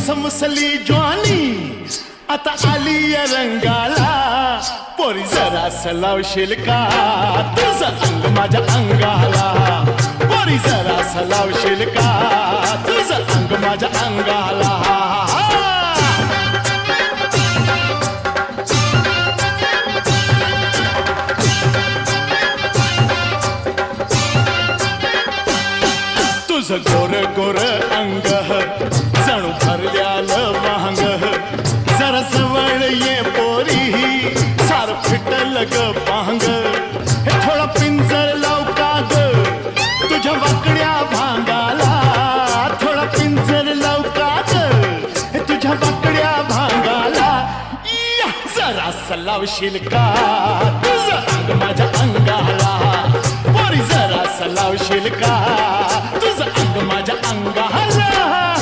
समसली ज्वानी आता आली या रंगाला पोरी जरा सलावशील का तुझं अंग माझ्या अंगाला पोरी जरा सलावशील का तुझं अंग माझ्या अंगाला तुझं गोर गोर अंग जणू भरल्यालं वांग जरा जवळ ये पोरी सार फिटल ग पांग हे थोडा पिंजर लाव का ग तुझ्या वाकड्या भांगाला थोडा पिंजर लाव का ग हे तुझ्या वाकड्या भांगाला या जरा सलावशील का तुझं अंग माझ्या अंगाला पोरी जरा सलावशील का तुझं अंग माझ्या अंगाला